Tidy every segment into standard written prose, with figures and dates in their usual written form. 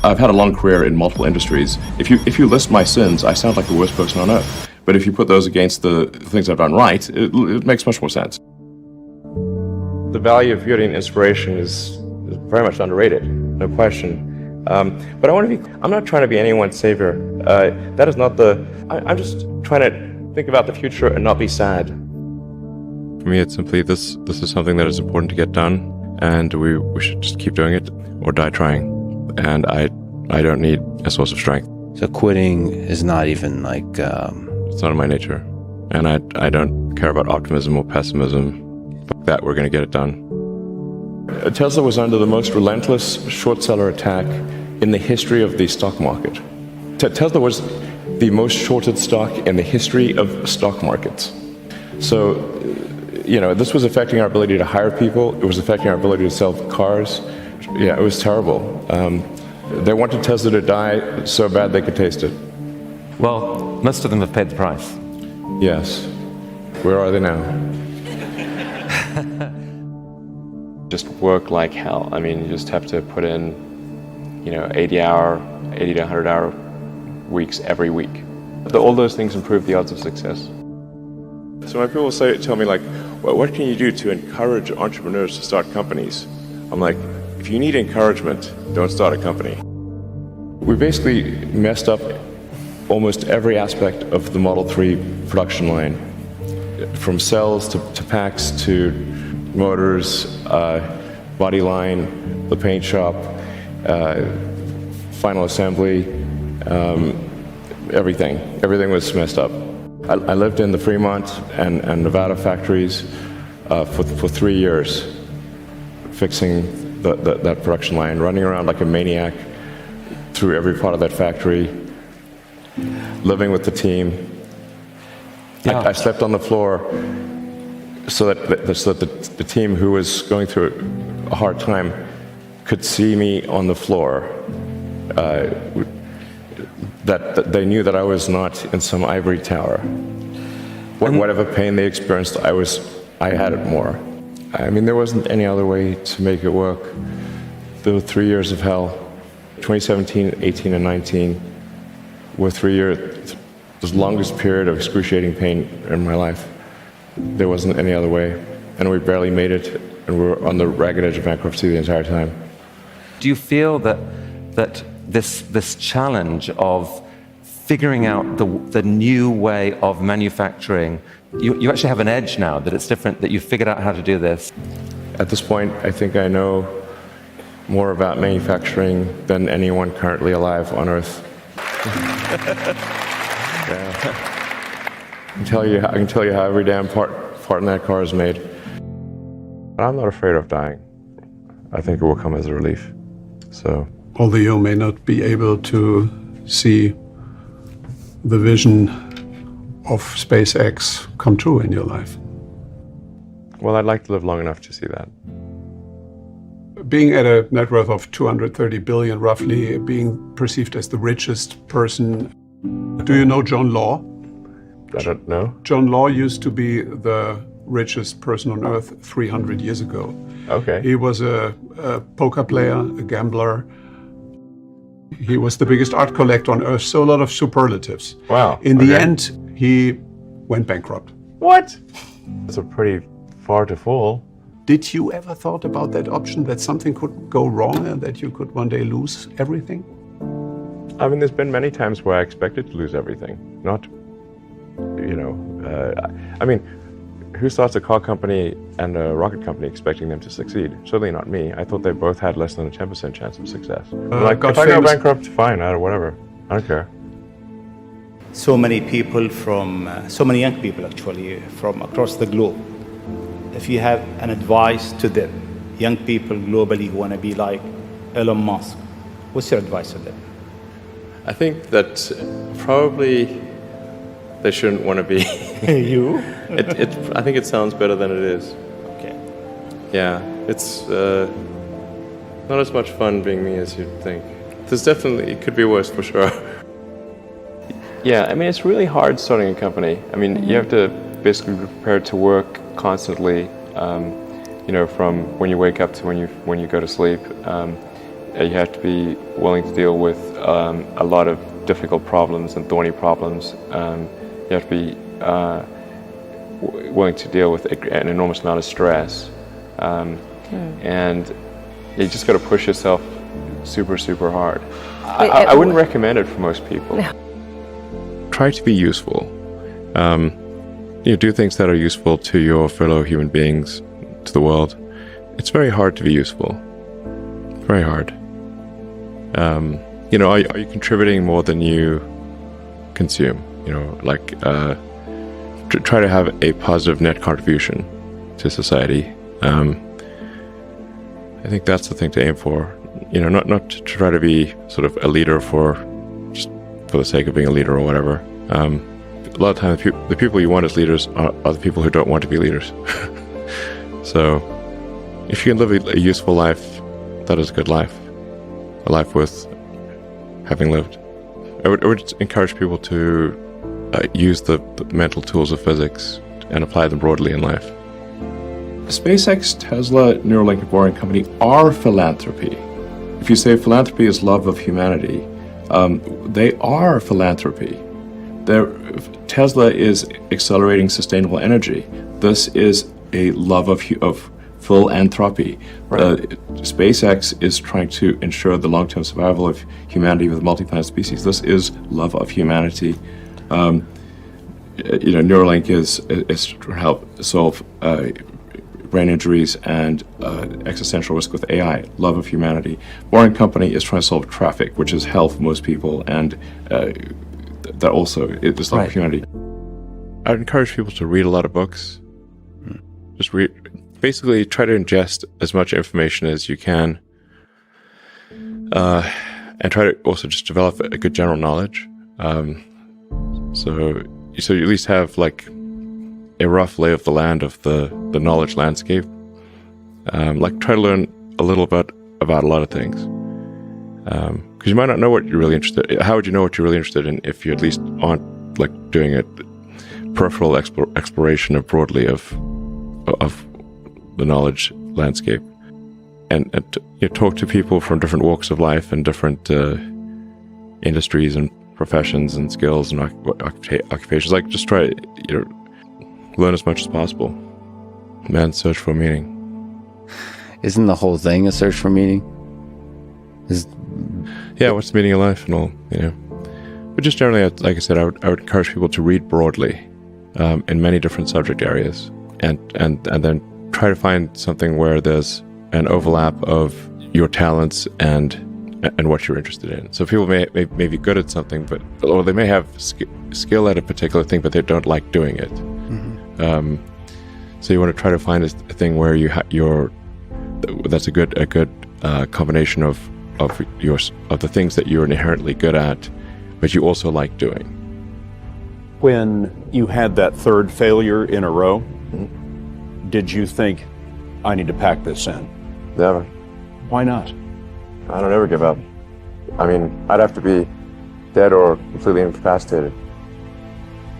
I've had a long career in multiple industries. If you list my sins, I sound like the worst person on earth. But if you put those against the things I've done right, it makes much more sense. The value of beauty and inspiration is very much underrated, no question. But I'm not trying to be anyone's savior. That is not I'm just trying to think about the future and not be sad. For me, it's simply this is something that is important to get done, and we should just keep doing it or die trying. And I don't need a source of strength. So quitting is not even like... It's not in my nature. And I don't care about optimism or pessimism. Fuck that, we're going to get it done. Tesla was under the most relentless short seller attack in the history of the stock market. Tesla was the most shorted stock in the history of stock markets. So, this was affecting our ability to hire people. It was affecting our ability to sell cars. Yeah, it was terrible. They wanted Tesla to die so bad they could taste it. Well, most of them have paid the price. Yes. Where are they now? Just work like hell. I mean, you just have to put in, 80 to 100 hour weeks every week. All those things improve the odds of success. So when people tell me like, well, what can you do to encourage entrepreneurs to start companies? I'm like, if you need encouragement, don't start a company. We basically messed up almost every aspect of the Model 3 production line. From cells to packs to motors, body line, the paint shop, final assembly, everything. Everything was messed up. I lived in the Fremont and Nevada factories for 3 years, fixing that production line, running around like a maniac through every part of that factory, living with the team. Yeah. I slept on the floor so that the team who was going through a hard time could see me on the floor, that they knew that I was not in some ivory tower. Whatever pain they experienced, I had it more. I mean, there wasn't any other way to make it work. There were 3 years of hell. 2017, 18, and 19 were 3 years, the longest period of excruciating pain in my life. There wasn't any other way. And we barely made it, and we were on the ragged edge of bankruptcy the entire time. Do you feel that this challenge of figuring out the new way of manufacturing, you actually have an edge now, that it's different, that you've figured out how to do this? At this point, I think I know more about manufacturing than anyone currently alive on Earth. Yeah. I can tell you how every damn part in that car is made. But I'm not afraid of dying. I think it will come as a relief. So, although you may not be able to see the vision of SpaceX come true in your life. Well, I'd like to live long enough to see that. Being at a net worth of 230 billion, roughly, being perceived as the richest person. Do you know John Law? I don't know. John Law used to be the richest person on earth 300 years ago. Okay. He was a poker player, a gambler. He was the biggest art collector on earth, so a lot of superlatives. Wow. In the end, he went bankrupt. What? That's a pretty far to fall. Did you ever thought about that option, that something could go wrong and that you could one day lose everything? I mean, there's been many times where I expected to lose everything. Not, I mean, who starts a car company and a rocket company expecting them to succeed? Certainly not me. I thought they both had less than a 10% chance of success. If I go bankrupt, fine, whatever. I don't care. So many people so many young people actually, from across the globe. If you have an advice to them, young people globally who want to be like Elon Musk, what's your advice to them? I think that probably they shouldn't want to be. You? I think it sounds better than it is. Okay. Yeah, it's not as much fun being me as you'd think. It could be worse for sure. Yeah, I mean, it's really hard starting a company. I mean, you have to basically be prepared to work constantly, from when you wake up to when you go to sleep. You have to be willing to deal with a lot of difficult problems and thorny problems. You have to be willing to deal with an enormous amount of stress. And you just got to push yourself super, super hard. I wouldn't recommend it for most people. No. Try to be useful. Do things that are useful to your fellow human beings, to the world. It's very hard to be useful. Very hard. Are you contributing more than you consume? Try to have a positive net contribution to society. I think that's the thing to aim for. Not to try to be sort of a leader just for the sake of being a leader or whatever. A lot of times, the people you want as leaders are the people who don't want to be leaders. So, if you can live a useful life, that is a good life. A life worth having lived. I would encourage people to use the mental tools of physics and apply them broadly in life. SpaceX, Tesla, Neuralink, and Boring Company are philanthropy. If you say philanthropy is love of humanity, they are philanthropy. Tesla is accelerating sustainable energy. This is a love of philanthropy. Right. SpaceX is trying to ensure the long-term survival of humanity with multi-planet species. This is love of humanity. Neuralink is to help solve brain injuries and existential risk with AI, love of humanity. Boring Company is trying to solve traffic, which is hell for most people, and that also is love of humanity. I would encourage people to read a lot of books. Just basically try to ingest as much information as you can, and try to also just develop a good general knowledge. So you at least have like a rough lay of the land of the knowledge landscape. Try to learn a little bit about a lot of things. Because you might not know what you're really interested in. How would you know what you're really interested in if you at least aren't doing a peripheral exploration of broadly of the knowledge landscape? And talk to people from different walks of life and different industries and professions and skills and occupations. Just try to learn as much as possible. Man's search for meaning. Isn't the whole thing a search for meaning? Yeah, what's the meaning of life and all, But just generally, like I said, I would encourage people to read broadly in many different subject areas, and then try to find something where there's an overlap of your talents and what you're interested in. So people may be good at something, or they may have skill at a particular thing, but they don't like doing it. Mm-hmm. So you want to try to find a thing where that's a good combination of the things that you're inherently good at, but you also like doing. When you had that third failure in a row, did you think, I need to pack this in? Never. Why not? I don't ever give up. I mean, I'd have to be dead or completely incapacitated.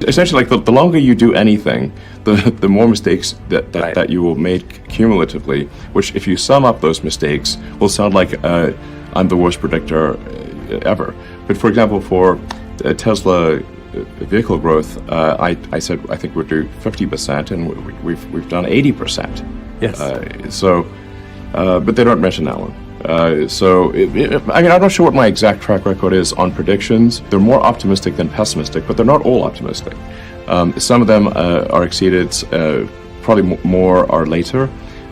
Essentially, the longer you do anything, the more mistakes that you will make cumulatively, which if you sum up those mistakes, will sound like I'm the worst predictor ever. But for example, for Tesla vehicle growth, I said I think we'll do 50%, and we've done 80%. Yes. But they don't mention that one. I'm not sure what my exact track record is on predictions. They're more optimistic than pessimistic, but they're not all optimistic. Some of them are exceeded, probably more are later,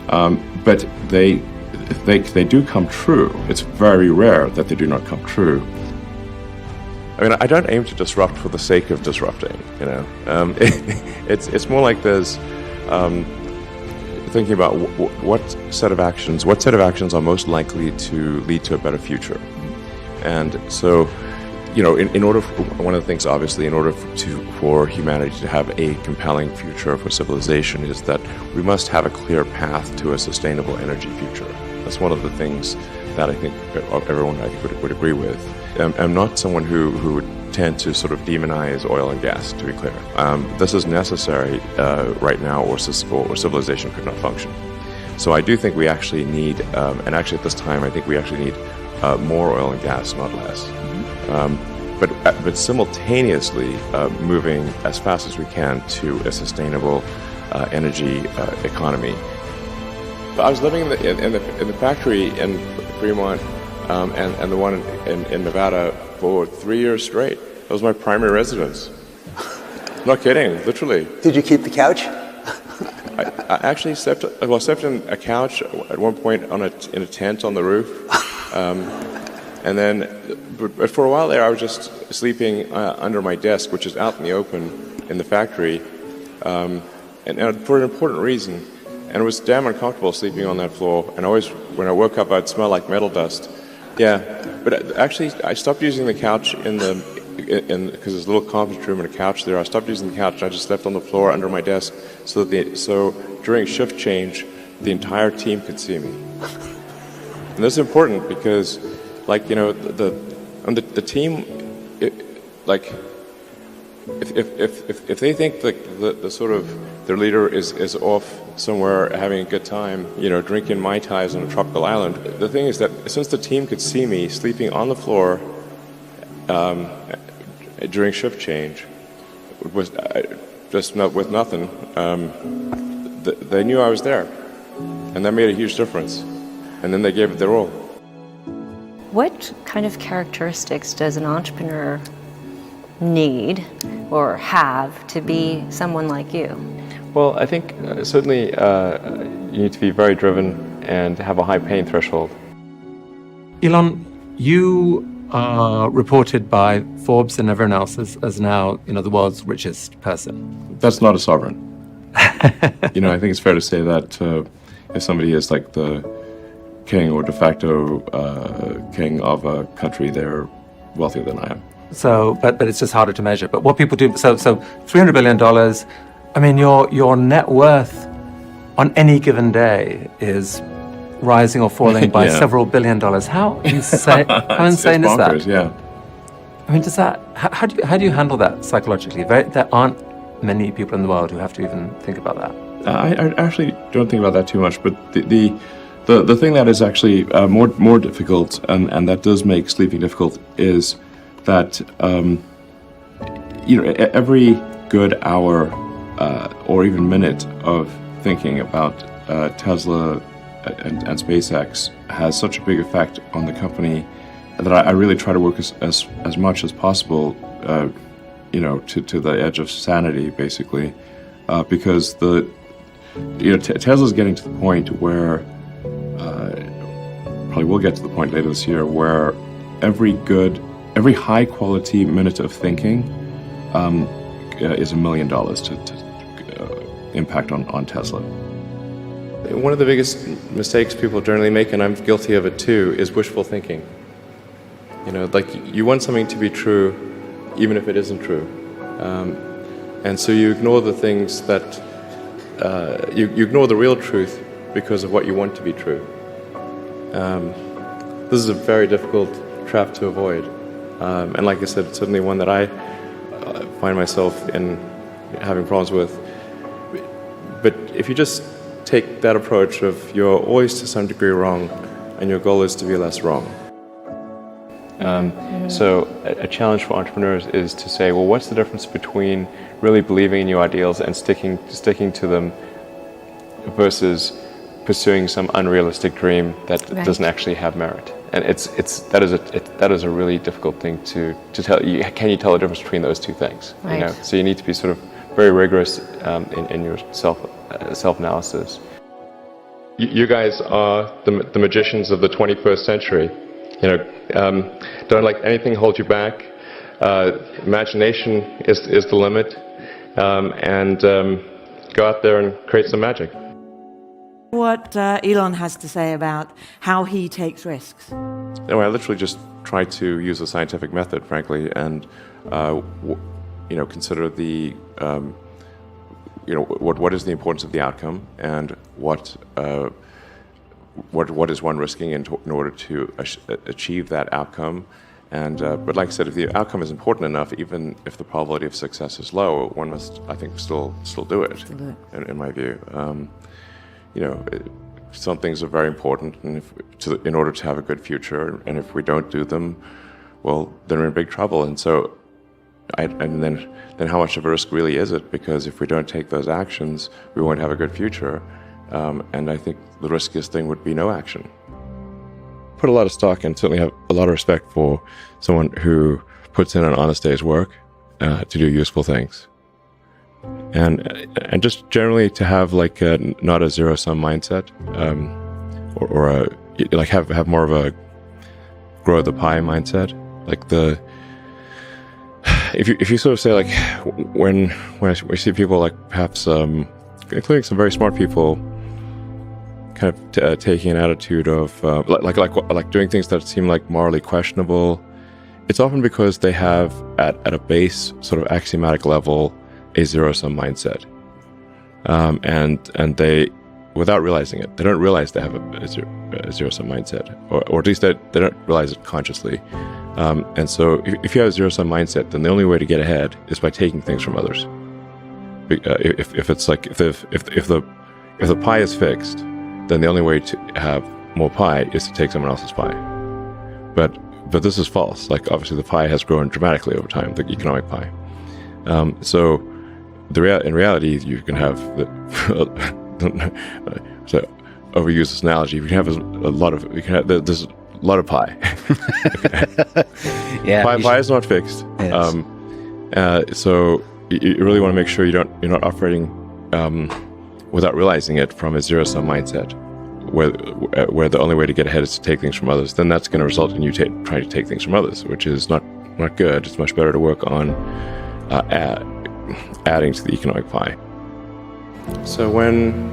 but they do come true. It's very rare that they do not come true. I mean, I don't aim to disrupt for the sake of disrupting, It's more like there's thinking about what set of actions are most likely to lead to a better future. And so, in order for, one of the things, obviously, in order for humanity to have a compelling future for civilization, is that we must have a clear path to a sustainable energy future. That's one of the things that I think everyone would agree with. I'm not someone who would tend to sort of demonize oil and gas, to be clear. This is necessary right now, or civilization could not function. So I do think we actually need, and actually at this time, I think we actually need more oil and gas, not less. But simultaneously moving as fast as we can to a sustainable energy economy. I was living in the factory in Fremont and the one in Nevada for 3 years straight. That was my primary residence. Not kidding, literally. Did you keep the couch? I actually slept in a couch at one point in a tent on the roof. And then, but for a while there, I was just sleeping under my desk, which is out in the open in the factory, and for an important reason. And it was damn uncomfortable sleeping on that floor. And always, when I woke up, I'd smell like metal dust. Yeah, but actually, I stopped using the couch because there's a little conference room and a couch there. I stopped using the couch, and I just slept on the floor under my desk, so during shift change, the entire team could see me. And this is important because, like, you know, the team, if they think the sort of their leader is off somewhere having a good time, you know, drinking Mai Tais on a tropical island, the thing is that since the team could see me sleeping on the floor during shift change, was just with nothing, they knew I was there, and that made a huge difference. And then they gave it their all. What kind of characteristics does an entrepreneur need or have to be someone like you? Well, I think certainly you need to be very driven and have a high pain threshold. Elon, you are reported by Forbes and everyone else as now, you know, the world's richest person. That's not a sovereign. You know, I think it's fair to say that if somebody is like the king or de facto king of a country, they're wealthier than I am. So, but it's just harder to measure. But what people do, so $300 billion, I mean, your net worth on any given day is rising or falling by several $billion. How insane, insane is that? Yeah. I mean, how do you handle that psychologically? There aren't many people in the world who have to even think about that. I actually don't think about that too much, but the thing that is actually more difficult, and that does make sleeping difficult, is that you know, every good hour or even minute of thinking about Tesla and SpaceX has such a big effect on the company that I really try to work as much as possible, you know, to the edge of sanity, basically, because Tesla's getting to the point where probably will get to the point later this year where every high quality minute of thinking is $1 million to impact on Tesla. One of the biggest mistakes people generally make, and I'm guilty of it too, is wishful thinking. You know, like, you want something to be true even if it isn't true. And so you ignore the things that, you ignore the real truth because of what you want to be true. This is a very difficult trap to avoid. And like I said, it's certainly one that I find myself in having problems with. But if you just take that approach of you're always to some degree wrong and your goal is to be less wrong. So a challenge for entrepreneurs is to say, well, what's the difference between really believing in your ideals and sticking to them versus pursuing some unrealistic dream that doesn't actually have merit? And that is a really difficult thing to tell. Can you tell the difference between those two things? Right. You know? So you need to be sort of very rigorous in your self-analysis. You guys are the magicians of the 21st century. You know, don't let anything hold you back. Imagination is the limit, and go out there and create some magic. What Elon has to say about how he takes risks. No, I literally just try to use a scientific method, frankly, and you know, consider the you know, what is the importance of the outcome, and what is one risking in order to achieve that outcome. And but like I said, if the outcome is important enough, even if the probability of success is low, one must, I think, still do it. In my view, you know, some things are very important, and in order to have a good future, and if we don't do them, well, then we're in big trouble. And so, and then how much of a risk really is it? Because if we don't take those actions, we won't have a good future. And I think the riskiest thing would be no action. Put a lot of stock and certainly have a lot of respect for someone who puts in an honest day's work to do useful things. And just generally to have like not a zero-sum mindset, or like have more of a grow the pie mindset. Like if you sort of say like when we see people like perhaps including some very smart people kind of taking an attitude of like doing things that seem like morally questionable, it's often because they have at a base sort of axiomatic level a zero-sum mindset, and they, without realizing it, they don't realize they have a zero-sum mindset, or at least they don't realize it consciously. And so if you have a zero-sum mindset, then the only way to get ahead is by taking things from others. If it's like if the pie is fixed, then the only way to have more pie is to take someone else's pie. But this is false. Like obviously the pie has grown dramatically over time, the economic pie. So in reality, you can have so overuse this analogy. You can have there's a lot of pie. Yeah, pie is not fixed. Yes. So you really want to make sure you're not operating without realizing it from a zero-sum mindset, where the only way to get ahead is to take things from others. Then that's going to result in you trying to take things from others, which is not good. It's much better to work on adding to the economic pie. So when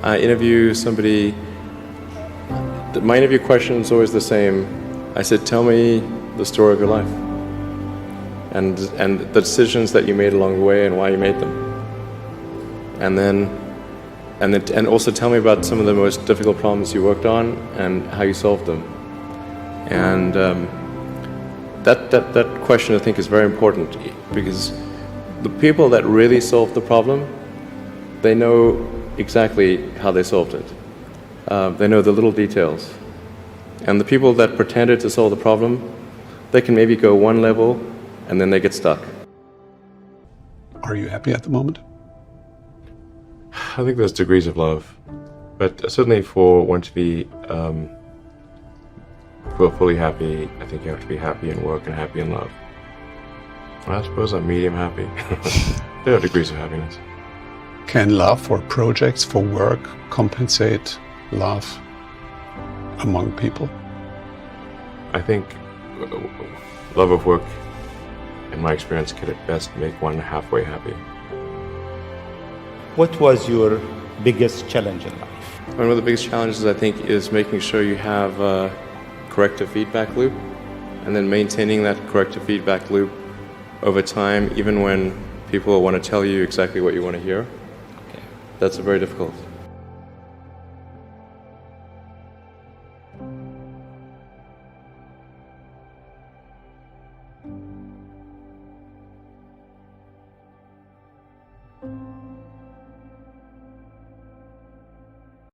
I interview somebody, my interview question is always the same. I said, tell me the story of your life and the decisions that you made along the way and why you made them. And also tell me about some of the most difficult problems you worked on and how you solved them. And that question I think is very important, because the people that really solved the problem, they know exactly how they solved it. They know the little details. And the people that pretended to solve the problem, they can maybe go one level and then they get stuck. Are you happy at the moment? I think there's degrees of love, but certainly for one to be fully happy, I think you have to be happy in work and happy in love. I suppose I'm medium happy. There are degrees of happiness. Can love for projects, for work, compensate love among people? I think love of work, in my experience, can at best make one halfway happy. What was your biggest challenge in life? One of the biggest challenges, I think, is making sure you have a corrective feedback loop, and then maintaining that corrective feedback loop over time, even when people want to tell you exactly what you want to hear. Okay. That's very difficult.